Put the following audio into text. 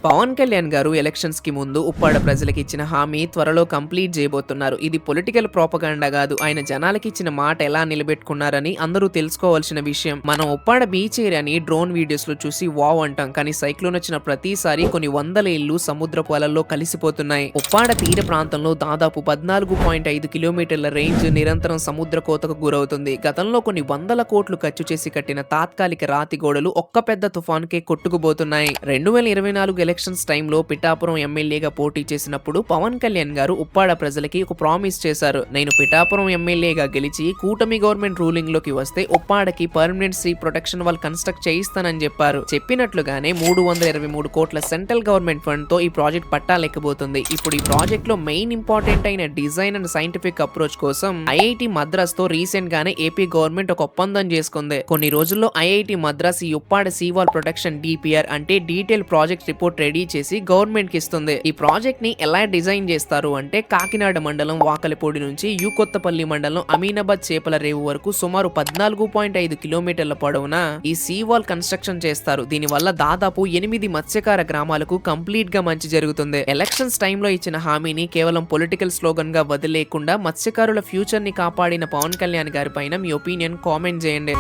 పవన్ కళ్యాణ్ గారు ఎలక్షన్స్ కి ముందు ఉప్పాడ ప్రజలకు ఇచ్చిన హామీ త్వరలో కంప్లీట్ చేయబోతున్నారు. ఇది పొలిటికల్ ప్రోపగండా కాదు. ఆయన జనాలకి ఇచ్చిన మాట ఎలా నిలబెట్టుకున్నారని అందరూ తెలుసుకోవాల్సిన విషయం. మనం ఉప్పాడ బీచ్ ఏరియాని డ్రోన్ వీడియోస్ లో చూసి వావ్ అంటాం, కానీ సైక్లోన్ వచ్చిన ప్రతిసారి కొన్ని వందల ఇళ్లు సముద్రపు అలల్లో కలిసిపోతున్నాయి. ఉప్పాడ తీర ప్రాంతంలో దాదాపు 14.5 కిలోమీటర్ల రేంజ్ నిరంతరం సముద్ర కోతకు గురవుతుంది. గతంలో కొన్ని వందల కోట్లు ఖర్చు చేసి కట్టిన తాత్కాలిక రాతి గోడలు ఒక్క పెద్ద తుఫాన్కే కొట్టుకుపోతున్నాయి. 2024 ఎలక్షన్స్ టైంలో పిఠాపురం ఎమ్మెల్యేగా పోటీ చేసినప్పుడు పవన్ కళ్యాణ్ గారు ఉప్పాడ ప్రజలకి ఒక ప్రామిస్ చేశారు. నేను పిఠాపురం ఎమ్మెల్యేగా గెలిచి కూటమి గవర్నమెంట్ రూలింగ్ లోకి వస్తే ఉప్పాడకి permanent sea protection wall construct చేయిస్తానని చెప్పారు. చెప్పినట్లుగానే 323 కోట్ల సెంట్రల్ గవర్నమెంట్ ఫండ్ తో ఈ ప్రాజెక్ట్ పట్టాలెక్కబోతుంది. ఇప్పుడు ఈ ప్రాజెక్ట్ లో మెయిన్ ఇంపార్టెంట్ అయిన డిజైన్ అండ్ సైంటిఫిక్ అప్రోచ్ కోసం ఐఐటి మద్రాస్ తో రీసెంట్ గానే ఏపీ గవర్నమెంట్ ఒక ఒప్పందం చేసుకుంది. కొన్ని రోజుల్లో ఐఐటి మద్రాస్ ఈ Uppada sea wall protection DPR అంటే డీటెయిల్ ప్రాజెక్ట్ రిపోర్ట్ రెడీ చేసి గవర్నమెంట్ కి ఇస్తుంది. ఈ ప్రాజెక్ట్ ని ఎలా డిజైన్ చేస్తారు అంటే కాకినాడ మండలం వాకలిపూడి నుంచి కొత్తపల్లి మండలం అమీనాబాద్ చేపల రేవు వరకు సుమారు 14.5 కిలోమీటర్ల పొడవున ఈ సీ వాల్ కన్స్ట్రక్షన్ చేస్తారు. దీని వల్ల దాదాపు 8 మత్స్యకార గ్రామాలకు కంప్లీట్ గా మంచి జరుగుతుంది. ఎలక్షన్స్ టైంలో ఇచ్చిన హామీని కేవలం పొలిటికల్ స్లోగన్ గా వదిలేకుండా మత్స్యకారుల ఫ్యూచర్ ని కాపాడిన పవన్ కళ్యాణ్ గారి పైన మీ ఒపీనియన్ కామెంట్ చేయండి.